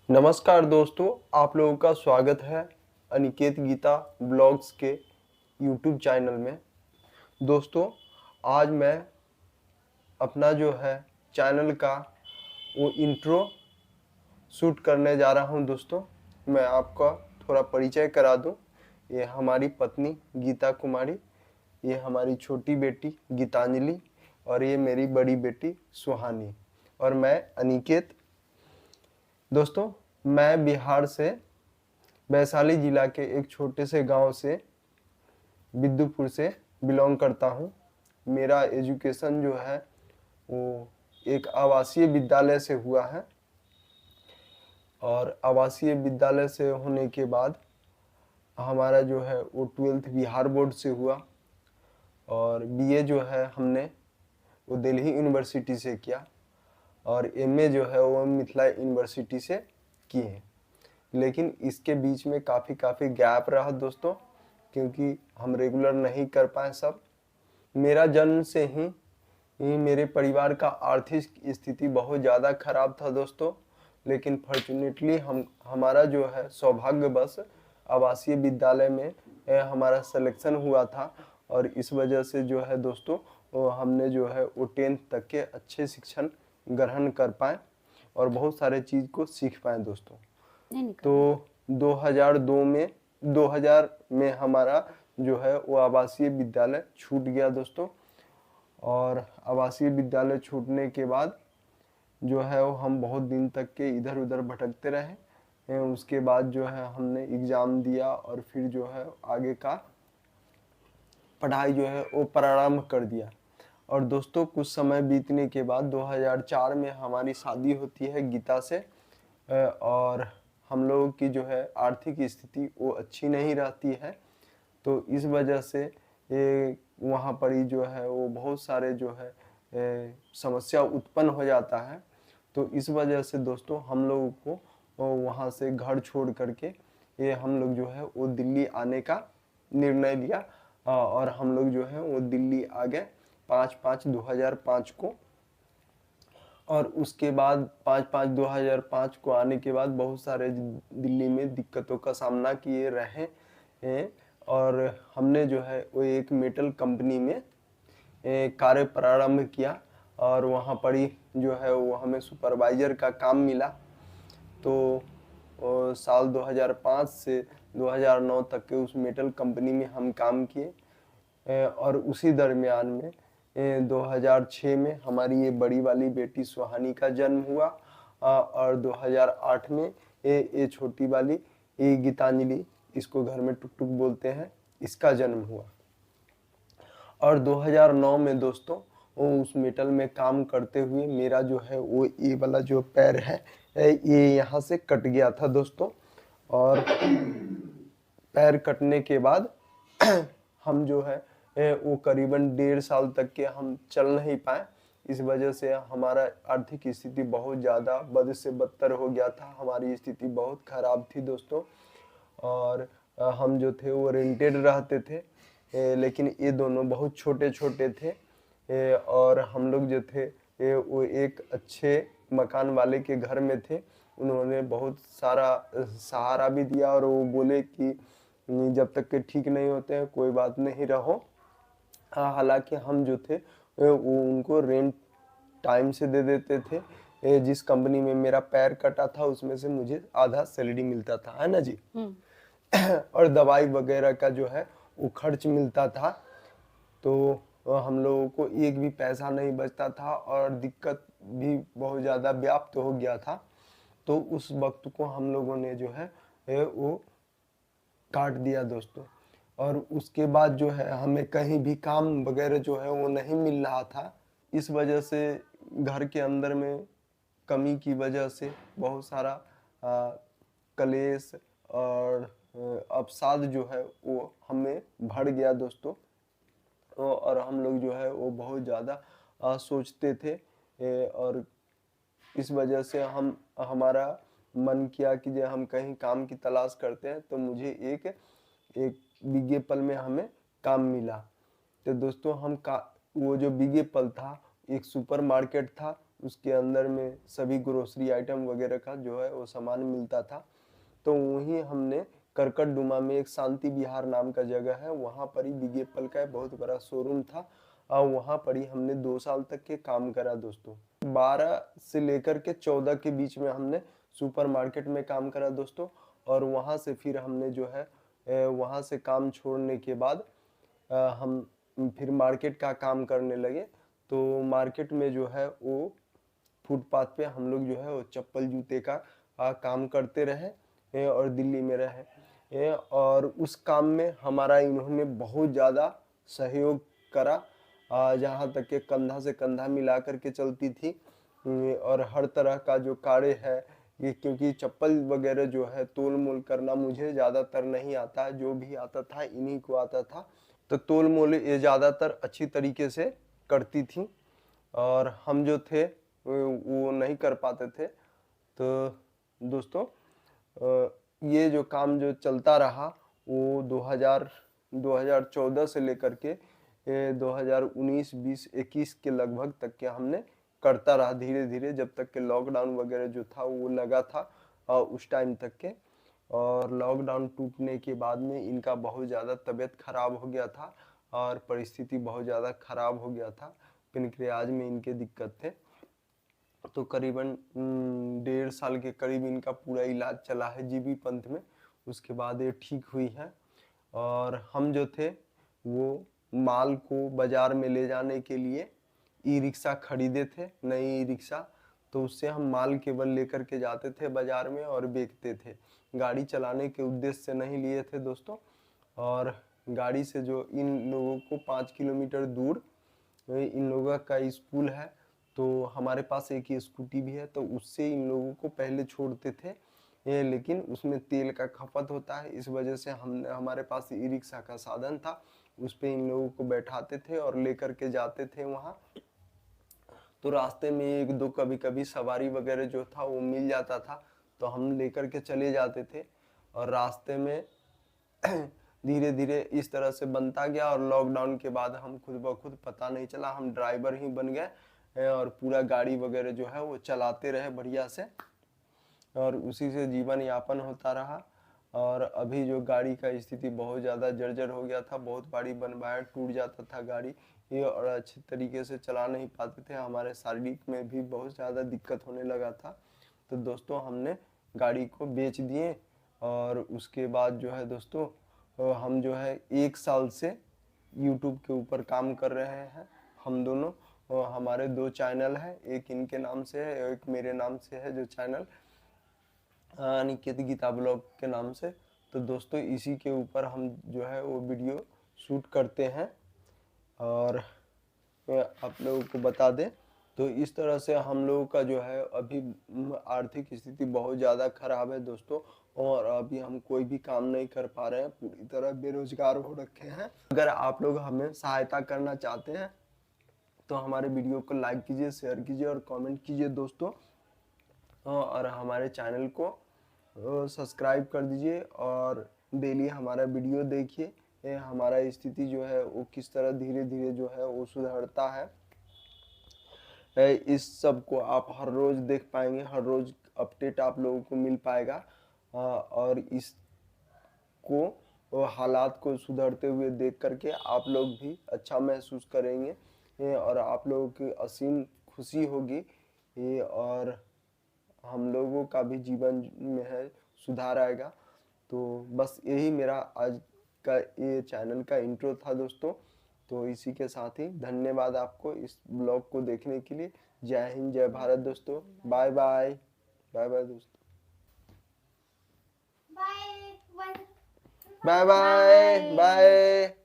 नमस्कार दोस्तों, आप लोगों का स्वागत है अनिकेत गीता ब्लॉग्स के यूट्यूब चैनल में। दोस्तों, आज मैं अपना जो है चैनल का वो इंट्रो शूट करने जा रहा हूं। दोस्तों, मैं आपका थोड़ा परिचय करा दूं। ये हमारी पत्नी गीता कुमारी, ये हमारी छोटी बेटी गीतांजलि और ये मेरी बड़ी बेटी सुहानी और मैं अनिकेत। दोस्तों, मैं बिहार से वैशाली जिला के एक छोटे से गांव से बिद्दुपुर से बिलोंग करता हूं। मेरा एजुकेशन जो है वो एक आवासीय विद्यालय से हुआ है और आवासीय विद्यालय से होने के बाद हमारा जो है वो 12th बिहार बोर्ड से हुआ और बीए जो है हमने वो दिल्ली यूनिवर्सिटी से किया और एमए जो है वो मिथिला यूनिवर्सिटी से किए। लेकिन इसके बीच में काफ़ी गैप रहा दोस्तों, क्योंकि हम रेगुलर नहीं कर पाए सब। मेरा जन्म से ही मेरे परिवार का आर्थिक स्थिति बहुत ज़्यादा खराब था दोस्तों, लेकिन फॉर्चुनेटली हमारा जो है सौभाग्यवश आवासीय विद्यालय में हमारा सिलेक्शन हुआ था और इस वजह से जो है दोस्तों हमने जो है वो 10th तक के अच्छे शिक्षण ग्रहण कर पाए और बहुत सारे चीज़ को सीख पाए दोस्तों। तो 2000 में हमारा जो है वो आवासीय विद्यालय छूट गया दोस्तों और आवासीय विद्यालय छूटने के बाद जो है वो हम बहुत दिन तक के इधर उधर भटकते रहे। उसके बाद जो है हमने एग्ज़ाम दिया और फिर जो है आगे का पढ़ाई जो है वो प्रारंभ कर दिया। और दोस्तों, कुछ समय बीतने के बाद 2004 में हमारी शादी होती है गीता से और हम लोगों की जो है आर्थिक स्थिति वो अच्छी नहीं रहती है, तो इस वजह से ये वहाँ पर ही जो है वो बहुत सारे जो है समस्या उत्पन्न हो जाता है। तो इस वजह से दोस्तों हम लोगों को वहाँ से घर छोड़ करके ये हम लोग जो है वो दिल्ली आने का निर्णय लिया और हम लोग जो है वो दिल्ली आ गए 5/5/2005 को। और उसके बाद 5/5/2005 को आने के बाद बहुत सारे दिल्ली में दिक्कतों का सामना किए रहे हैं और हमने जो है वो एक मेटल कंपनी में कार्य प्रारंभ किया और वहाँ पर ही जो है वो हमें सुपरवाइजर का काम मिला। तो साल 2005 से 2009 तक के उस मेटल कंपनी में हम काम किए और उसी दरमियान में 2006 में हमारी ये बड़ी वाली बेटी सुहानी का जन्म हुआ और 2008 में ये छोटी वाली ये गीतांजलि, इसको घर में टुक टुक बोलते हैं, इसका जन्म हुआ। और 2009 में दोस्तों उस मेटल में काम करते हुए मेरा जो है वो ये वाला जो पैर है ये यहाँ से कट गया था दोस्तों। और पैर कटने के बाद हम जो है वो करीबन 1.5 साल तक के हम चल नहीं पाए। इस वजह से हमारा आर्थिक स्थिति बहुत ज़्यादा बद से बदतर हो गया था, हमारी स्थिति बहुत ख़राब थी दोस्तों। और हम जो थे वो रेंटेड रहते थे, लेकिन ये दोनों बहुत छोटे छोटे थे और हम लोग जो थे वो एक अच्छे मकान वाले के घर में थे। उन्होंने बहुत सारा सहारा भी दिया और वो बोले कि जब तक के ठीक नहीं होते हैं कोई बात नहीं, रहो। हालांकि हम जो थे वो उनको रेंट टाइम से दे देते थे। जिस कंपनी में मेरा पैर कटा था उसमें से मुझे आधा सैलरी मिलता था, है ना जी। और दवाई वगैरह का जो है वो खर्च मिलता था, तो हम लोगों को एक भी पैसा नहीं बचता था और दिक्कत भी बहुत ज़्यादा व्याप्त हो गया था। तो उस वक्त को हम लोगों ने जो है वो काट दिया दोस्तों। और उसके बाद जो है हमें कहीं भी काम वगैरह जो है वो नहीं मिल रहा था। इस वजह से घर के अंदर में कमी की वजह से बहुत सारा कलेश और अवसाद जो है वो हमें भर गया दोस्तों। और हम लोग जो है वो बहुत ज़्यादा सोचते थे और इस वजह से हमारा मन किया कि जब हम कहीं काम की तलाश करते हैं तो मुझे एक बीगे पल में हमें काम मिला। तो दोस्तों वो जो बीगे पल था एक सुपर मार्केट था उसके अंदर में सभी ग्रोसरी आइटम वगैरह का जो है वो सामान मिलता था। तो वहीं हमने करकटडुमा में एक शांति विहार नाम का जगह है, वहाँ पर ही बिग एप्पल का बहुत बड़ा शोरूम था और वहाँ पर ही हमने 2 साल तक के काम करा दोस्तों। 12 से लेकर के 14 के बीच में हमने सुपरमार्केट में काम करा दोस्तों। और वहाँ से फिर हमने जो है वहाँ से काम छोड़ने के बाद हम फिर मार्केट का काम करने लगे। तो मार्केट में जो है वो फुटपाथ पे हम लोग जो है वो चप्पल जूते का काम करते रहे और दिल्ली में रहे और उस काम में हमारा इन्होंने बहुत ज़्यादा सहयोग करा, जहाँ तक के कंधा से कंधा मिला करके चलती थी। और हर तरह का जो कार्य है ये, क्योंकि चप्पल वगैरह जो है तोल मोल करना मुझे ज़्यादातर नहीं आता, जो भी आता था इन्हीं को आता था। तो तोल मोल ये ज़्यादातर अच्छी तरीके से करती थी और हम जो थे वो नहीं कर पाते थे। तो दोस्तों ये जो काम जो चलता रहा वो 2014 से लेकर के 2019, 20, 21 के लगभग तक के हमने करता रहा धीरे धीरे, जब तक के लॉकडाउन वगैरह जो था वो लगा था उस टाइम तक के। और लॉकडाउन टूटने के बाद में इनका बहुत ज़्यादा तबीयत खराब हो गया था और परिस्थिति बहुत ज़्यादा खराब हो गया था, पेनक्रियाज में इनके दिक्कत थे। तो करीबन 1.5 साल के करीब इनका पूरा इलाज चला है जीबी पंथ में, उसके बाद ये ठीक हुई है। और हम जो थे वो माल को बाजार में ले जाने के लिए ई रिक्शा खरीदे थे, नई ई रिक्शा। तो उससे हम माल केवल लेकर के जाते थे बाजार में और बेचते थे, गाड़ी चलाने के उद्देश्य से नहीं लिए थे दोस्तों। और गाड़ी से जो इन लोगों को 5 किलोमीटर दूर इन लोगों का स्कूल है, तो हमारे पास एक ही स्कूटी भी है, तो उससे इन लोगों को पहले छोड़ते थे लेकिन उसमें तेल का खपत होता है, इस वजह से हमारे पास ई रिक्शा का साधन था, उस पे इन लोगों को बैठाते थे और लेकर के जाते थे वहाँ। तो रास्ते में एक दो कभी कभी सवारी वगैरह जो था वो मिल जाता था, तो हम लेकर के चले जाते थे। और रास्ते में धीरे धीरे इस तरह से बनता गया और लॉकडाउन के बाद हम खुद ब खुद, पता नहीं चला, हम ड्राइवर ही बन गए और पूरा गाड़ी वगैरह जो है वो चलाते रहे बढ़िया से और उसी से जीवन यापन होता रहा। और अभी जो गाड़ी का स्थिति बहुत ज़्यादा जर्जर हो गया था, बहुत बारी बनवाया, टूट जाता था गाड़ी ये और अच्छे तरीके से चला नहीं पाते थे, हमारे शारीरिक में भी बहुत ज़्यादा दिक्कत होने लगा था। तो दोस्तों हमने गाड़ी को बेच दिए और उसके बाद जो है दोस्तों हम जो है 1 साल से यूट्यूब के ऊपर काम कर रहे हैं हम दोनों। हमारे 2 चैनल हैं, एक इनके नाम से है, एक मेरे नाम से है जो चैनल अनिकेत गीता ब्लॉग के नाम से। तो दोस्तों इसी के ऊपर हम जो है वो वीडियो शूट करते हैं और आप लोगों को बता दें तो इस तरह से हम लोगों का जो है अभी आर्थिक स्थिति बहुत ज़्यादा खराब है दोस्तों और अभी हम कोई भी काम नहीं कर पा रहे हैं, पूरी तरह बेरोजगार हो रखे हैं। अगर आप लोग हमें सहायता करना चाहते हैं तो हमारे वीडियो को लाइक कीजिए, शेयर कीजिए और कमेंट कीजिए दोस्तों और हमारे चैनल को सब्सक्राइब कर दीजिए और डेली हमारा वीडियो देखिए, हमारा स्थिति जो है वो किस तरह धीरे धीरे जो है वो सुधरता है। इस सब को आप हर रोज़ देख पाएंगे, हर रोज़ अपडेट आप लोगों को मिल पाएगा और इसको हालात को सुधरते हुए देख करके आप लोग भी अच्छा महसूस करेंगे और आप लोगों की असीम खुशी होगी और हम लोगों का भी जीवन में है सुधार आएगा। तो बस यही मेरा आज का ये चैनल का इंट्रो था दोस्तों। तो इसी के साथ ही धन्यवाद आपको इस ब्लॉग को देखने के लिए। जय हिंद, जय भारत दोस्तों। बाय बाय, बाय बाय दोस्तों, बाय बाय बाय।